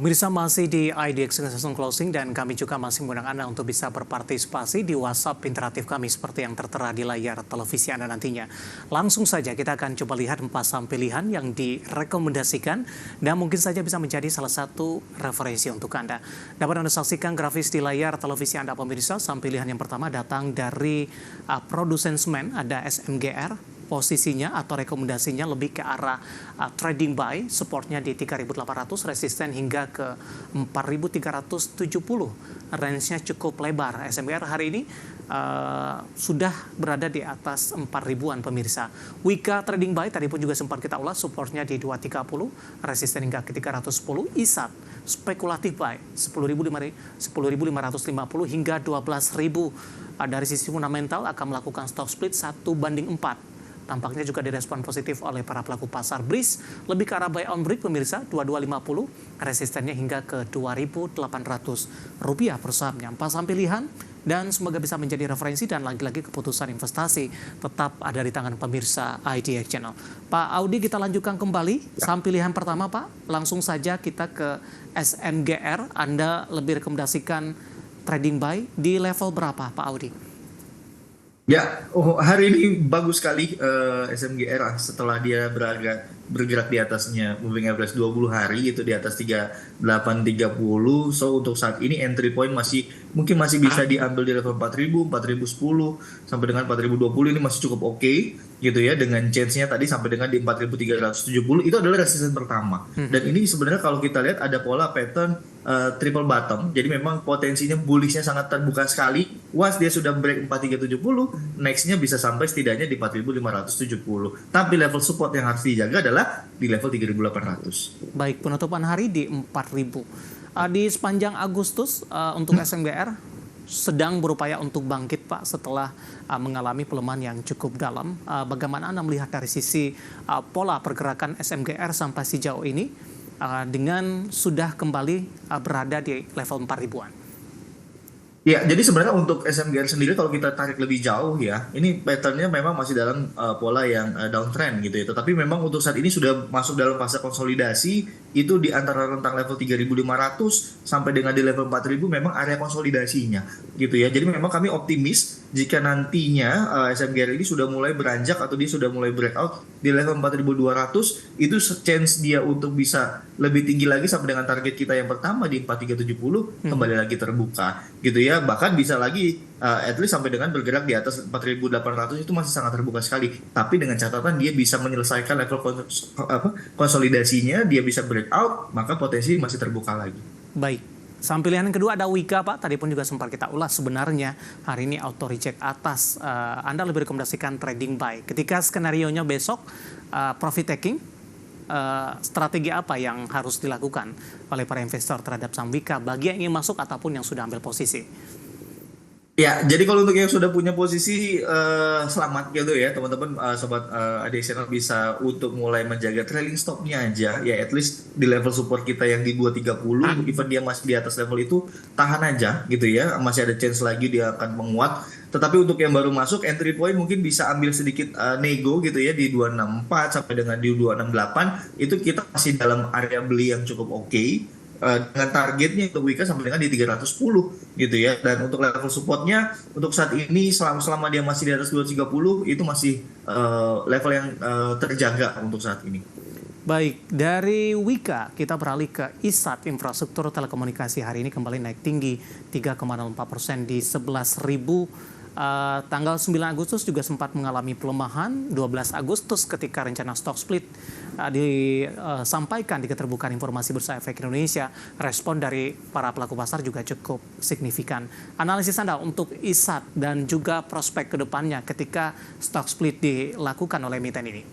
Pemirsa masih di IDX Session Closing dan kami juga masih mengundang Anda untuk bisa berpartisipasi di WhatsApp interaktif kami seperti yang tertera di layar televisi Anda nantinya. Langsung saja kita akan coba lihat 4 saham pilihan yang direkomendasikan dan mungkin saja bisa menjadi salah satu referensi untuk Anda. Dapat Anda saksikan grafis di layar televisi Anda pemirsa. Saham pilihan yang pertama datang dari produsen semen, ada SMGR. Posisinya atau rekomendasinya lebih ke arah trading buy, supportnya di 3.800, resisten hingga ke 4.370. Range-nya cukup lebar. SMGR hari ini sudah berada di atas 4.000-an pemirsa. Wika trading buy tadi pun juga sempat kita ulas, supportnya di 230, resisten hingga ke 310. ISAT spekulatif buy 10.550 hingga 12.000. Dari sisi fundamental akan melakukan stock split 1:4. Tampaknya juga direspon positif oleh para pelaku pasar. BRIS lebih ke arah buy on break pemirsa, 2250, resistennya hingga ke Rp2.800 per sahamnya. 4 saham pilihan dan semoga bisa menjadi referensi dan lagi-lagi keputusan investasi tetap ada di tangan pemirsa IDX Channel. Pak Audi, kita lanjutkan kembali. Saham pilihan pertama Pak, langsung saja kita ke SMGR. Anda lebih rekomendasikan trading buy di level berapa Pak Audi? Ya, hari ini bagus sekali SMGR setelah dia bergerak di atasnya moving average 20 hari itu di atas 3830. So untuk saat ini entry point mungkin masih bisa diambil di level 4000, 4010 sampai dengan 4020 ini masih cukup oke gitu ya, dengan chance-nya tadi sampai dengan di 4370 itu adalah resistance pertama. Dan ini sebenarnya kalau kita lihat ada pola pattern triple bottom. Jadi memang potensinya bullishnya sangat terbuka sekali. Once dia sudah break 4370, next-nya bisa sampai setidaknya di 4570. Tapi level support yang harus dijaga adalah di level 3800. Baik, penutupan hari di 4000. Di sepanjang Agustus untuk SMGR sedang berupaya untuk bangkit Pak setelah mengalami pelemahan yang cukup dalam. Bagaimana Anda melihat dari sisi pola pergerakan SMGR sampai sejauh ini dengan sudah kembali berada di level 4.000-an? Ya, jadi sebenarnya untuk SMGR sendiri kalau kita tarik lebih jauh ya, ini patternnya memang masih dalam pola yang downtrend gitu ya. Tetapi memang untuk saat ini sudah masuk dalam fase konsolidasi, itu di antara rentang level 3.500 sampai dengan di level 4.000 memang area konsolidasinya gitu ya. Jadi memang kami optimis jika nantinya SMGR ini sudah mulai beranjak atau dia sudah mulai breakout di level 4.200, itu chance dia untuk bisa lebih tinggi lagi sampai dengan target kita yang pertama di 4.370 kembali lagi terbuka gitu ya. Bahkan bisa lagi at least sampai dengan bergerak di atas 4.800 itu masih sangat terbuka sekali. Tapi dengan catatan dia bisa menyelesaikan level konsolidasinya, dia bisa breakout, maka potensi masih terbuka lagi. Baik. Saham pilihan yang kedua ada Wika Pak, tadi pun juga sempat kita ulas sebenarnya hari ini auto reject atas. Anda lebih rekomendasikan trading buy. Ketika skenarionya besok profit taking, strategi apa yang harus dilakukan oleh para investor terhadap saham Wika bagi yang ingin masuk ataupun yang sudah ambil posisi? Ya, jadi kalau untuk yang sudah punya posisi selamat gitu ya teman-teman, sobat IDX Channel bisa untuk mulai menjaga trailing stop-nya aja ya, at least di level support kita yang di 230, even dia masih di atas level itu tahan aja gitu ya, masih ada chance lagi dia akan menguat. Tetapi untuk yang baru masuk entry point mungkin bisa ambil sedikit nego gitu ya di 264 sampai dengan di 268, itu kita masih dalam area beli yang cukup oke. Dengan targetnya untuk Wika sampai dengan di 310 gitu ya. Dan untuk level supportnya untuk saat ini selama dia masih di atas 230 itu masih level yang terjaga untuk saat ini. Baik, dari Wika kita beralih ke ISAT infrastruktur telekomunikasi. Hari ini kembali naik tinggi 3,04% di 11.000. Tanggal 9 Agustus juga sempat mengalami pelemahan. 12 Agustus ketika rencana stock split disampaikan di keterbukaan informasi Bursa Efek Indonesia, respon dari para pelaku pasar juga cukup signifikan. Analisis Anda untuk ISAT dan juga prospek kedepannya ketika stock split dilakukan oleh emiten ini?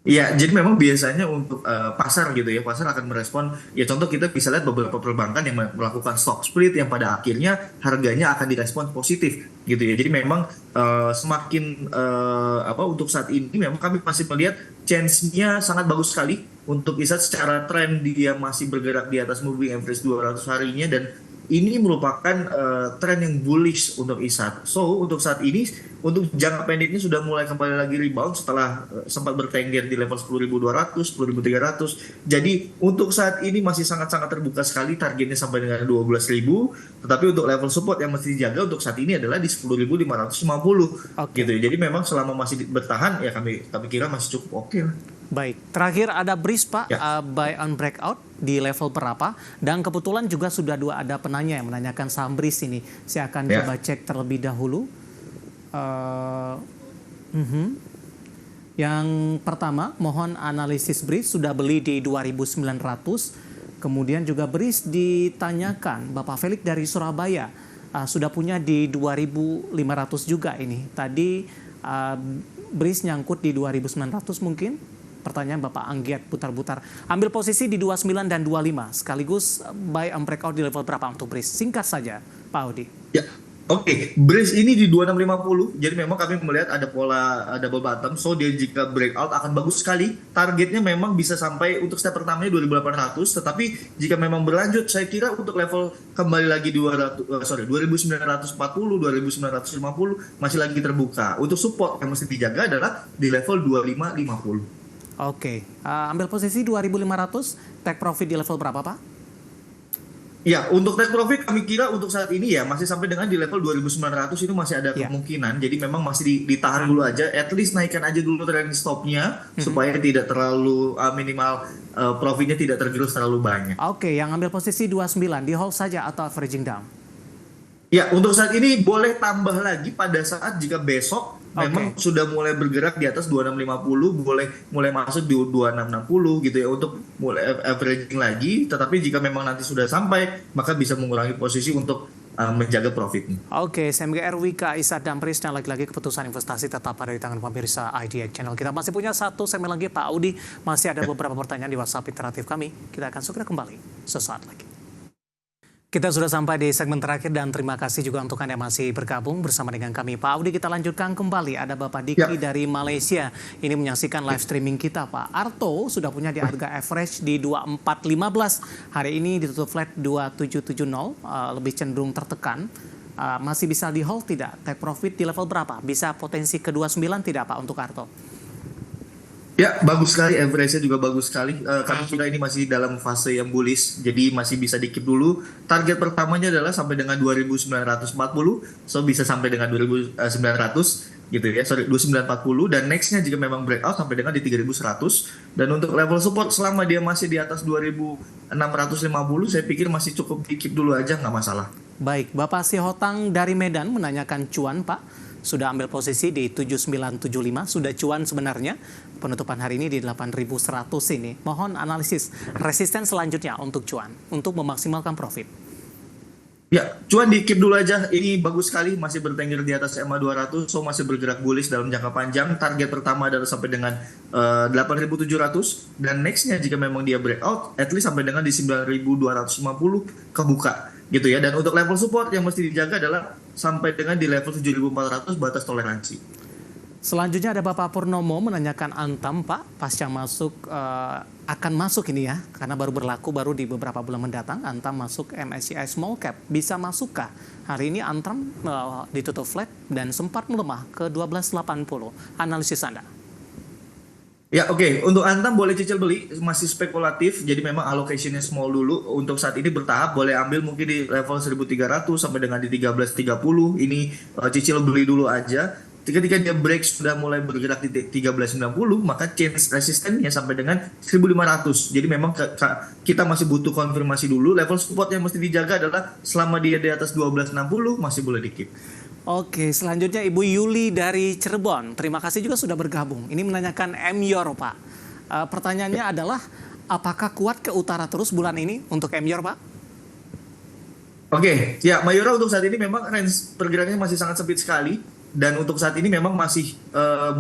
Ya, jadi memang biasanya untuk pasar gitu ya, pasar akan merespon, ya contoh kita bisa lihat beberapa perbankan yang melakukan stock split yang pada akhirnya harganya akan direspon positif gitu ya. Jadi memang semakin untuk saat ini memang kami masih melihat chance-nya sangat bagus sekali untuk ISAT secara tren dia masih bergerak di atas moving average 200 harinya dan ini merupakan tren yang bullish untuk ISAT. So untuk saat ini untuk jangka pendeknya sudah mulai kembali lagi rebound setelah sempat bertengger di level 10.200, 10.300. Jadi untuk saat ini masih sangat-sangat terbuka sekali, targetnya sampai dengan 12.000. Tetapi untuk level support yang mesti dijaga untuk saat ini adalah di 10.550 Oke. gitu. Jadi memang selama masih bertahan ya kami kira masih cukup oke lah. Baik, terakhir ada BRIS Pak, Ya. buy on breakout di level berapa? Dan kebetulan juga sudah ada penanya yang menanyakan saham BRIS ini. Saya akan Ya. coba cek terlebih dahulu. Yang pertama, mohon analisis BRIS sudah beli di 2.900. Kemudian juga BRIS ditanyakan, Bapak Felix dari Surabaya sudah punya di 2.500 juga ini. Tadi BRIS nyangkut di 2.900 mungkin. Pertanyaan Bapak Anggiat putar-putar. Ambil posisi di 29 dan 25. Sekaligus buy on breakout di level berapa untuk BRIS? Singkat saja, Pak Audi. Ya, oke. BRIS ini di 2650. Jadi memang kami melihat ada pola double bottom. So dia jika breakout akan bagus sekali. Targetnya memang bisa sampai untuk step pertamanya 2800. Tetapi jika memang berlanjut, saya kira untuk level kembali lagi 2940, 2950 masih lagi terbuka. Untuk support yang mesti dijaga adalah di level 2550. Oke, ambil posisi 2.500. Take profit di level berapa, Pak? Ya, untuk take profit kami kira untuk saat ini ya masih sampai dengan di level 2.900 itu masih ada Ya. kemungkinan. Jadi memang masih ditahan dulu aja, at least naikkan aja dulu trend stopnya supaya tidak terlalu minimal profitnya tidak tergerus terlalu banyak. Oke, yang ambil posisi 29 di hold saja atau averaging down? Ya, untuk saat ini boleh tambah lagi pada saat jika besok memang sudah mulai bergerak di atas 2650, mulai masuk di 2660 gitu ya untuk mulai averaging lagi. Tetapi jika memang nanti sudah sampai, maka bisa mengurangi posisi untuk menjaga profitnya. Oke, SMGR Wika Isad Dampris dan lagi-lagi keputusan investasi tetap ada di tangan pemirsa IDX Channel. Kita masih punya satu segmen lagi, Pak Audi. Masih ada beberapa pertanyaan di WhatsApp interaktif kami. Kita akan segera kembali sesaat lagi. Kita sudah sampai di segmen terakhir dan terima kasih juga untuk Anda yang masih bergabung bersama dengan kami. Pak Audi, kita lanjutkan kembali. Ada Bapak Diki dari Malaysia. Ini menyaksikan live streaming kita, Pak. Arto sudah punya di harga average di 2415. Hari ini ditutup flat 2770, lebih cenderung tertekan. Masih bisa di hold tidak? Take profit di level berapa? Bisa potensi ke 29 tidak, Pak, untuk Arto? Ya, bagus sekali, average-nya juga bagus sekali. Kami kira ini masih dalam fase yang bullish, jadi masih bisa di-keep dulu. Target pertamanya adalah sampai dengan 2940, so bisa sampai dengan 2900 gitu ya, 2940, dan next-nya jika memang breakout sampai dengan di 3100. Dan untuk level support selama dia masih di atas 2650, saya pikir masih cukup di-keep dulu aja, nggak masalah. Baik, Bapak Sihotang dari Medan menanyakan cuan, Pak. Sudah ambil posisi di 7975, sudah cuan sebenarnya. Penutupan hari ini di 8100 ini. Mohon analisis resisten selanjutnya untuk cuan, untuk memaksimalkan profit. Ya, cuan di-keep dulu aja. Ini bagus sekali, masih bertengger di atas EMA 200, so masih bergerak bullish dalam jangka panjang. Target pertama adalah sampai dengan 8.700, dan next-nya jika memang dia breakout, at least sampai dengan di 9.250 kebuka. Gitu ya, dan untuk level support yang mesti dijaga adalah sampai dengan di level 7.400 batas toleransi. Selanjutnya ada Bapak Purnomo menanyakan Antam, Pak, pasca masuk akan masuk ini ya, karena baru berlaku baru di beberapa bulan mendatang. Antam masuk MSCI Small Cap, bisa masukkah? Hari ini Antam ditutup flat dan sempat melemah ke 1280. Analisis Anda? Ya, oke. Untuk Antam boleh cicil beli, masih spekulatif, jadi memang allocation-nya small dulu. Untuk saat ini bertahap, boleh ambil mungkin di level 1300 sampai dengan di 1330. Ini cicil beli dulu aja. Ketika dia break sudah mulai bergerak di 1390, maka change resistennya sampai dengan 1500. Jadi memang kita masih butuh konfirmasi dulu. Level support yang mesti dijaga adalah selama dia di atas 1260 masih boleh di-keep. Oke, selanjutnya Ibu Yuli dari Cirebon. Terima kasih juga sudah bergabung. Ini menanyakan MYOR, Pak. Pertanyaannya adalah, apakah kuat ke utara terus bulan ini untuk MYOR, Pak? Oke, ya Mayora untuk saat ini memang range pergerakannya masih sangat sempit sekali. Dan untuk saat ini memang masih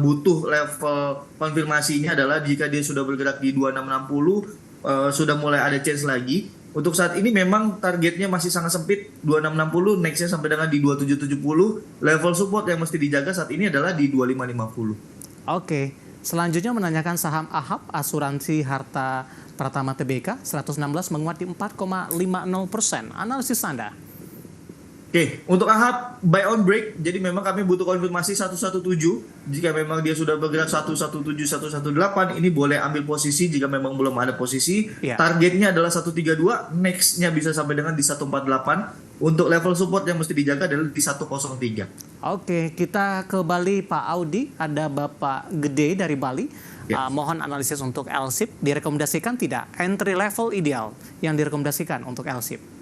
butuh level konfirmasinya adalah jika dia sudah bergerak di 2660, sudah mulai ada chance lagi. Untuk saat ini memang targetnya masih sangat sempit, 2660, next-nya sampai dengan di 2770. Level support yang mesti dijaga saat ini adalah di 2550. Oke, selanjutnya menanyakan saham AHAP, Asuransi Harta Pratama Tbk, 116 menguat di 4,50%. Analisis Anda? Oke, untuk AHAP buy on break, jadi memang kami butuh konfirmasi 117. Jika memang dia sudah bergerak 117, 118, ini boleh ambil posisi. Jika memang belum ada posisi, Ya. targetnya adalah 132, next-nya bisa sampai dengan di 148. Untuk level support yang mesti dijaga adalah di 103. Oke, kita ke Bali, Pak Audi. Ada Bapak Gede dari Bali. Ya. Mohon analisis untuk LSIP. Direkomendasikan tidak? Entry level ideal yang direkomendasikan untuk LSIP.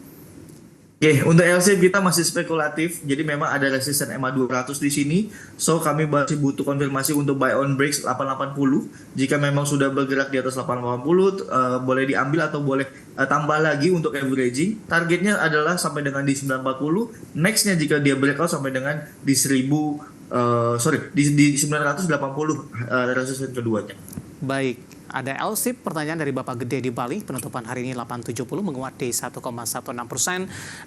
Oke, untuk LC kita masih spekulatif, jadi memang ada resisten EMA 200 di sini. So kami masih butuh konfirmasi untuk buy on breaks 880. Jika memang sudah bergerak di atas 880, boleh diambil atau boleh tambah lagi untuk averaging. Targetnya adalah sampai dengan di 940. Nextnya jika dia breakout sampai dengan di 980 resisten keduanya. Baik, ada LSIP, pertanyaan dari Bapak Gede di Bali, penutupan hari ini 870 menguat di 1,16%,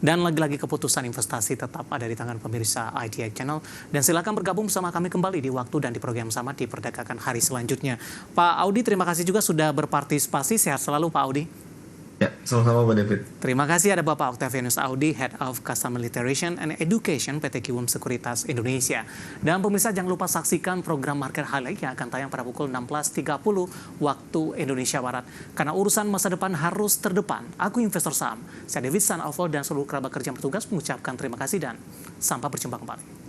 dan lagi-lagi keputusan investasi tetap ada di tangan pemirsa IDI Channel, dan silakan bergabung bersama kami kembali di waktu dan di program sama di perdagangan hari selanjutnya. Pak Audi, terima kasih juga sudah berpartisipasi, sehat selalu Pak Audi. Ya, sama-sama Pak David. Terima kasih, ada Bapak Octavianus Audi, Head of Customer Literation and Education PT Kiwum Sekuritas Indonesia. Dan pemirsa jangan lupa saksikan program Market Highlight yang akan tayang pada pukul 16.30 waktu Indonesia Barat. Karena urusan masa depan harus terdepan. Aku investor saham. Saya David San Alvo dan seluruh kerabat kerja yang bertugas mengucapkan terima kasih dan sampai berjumpa kembali.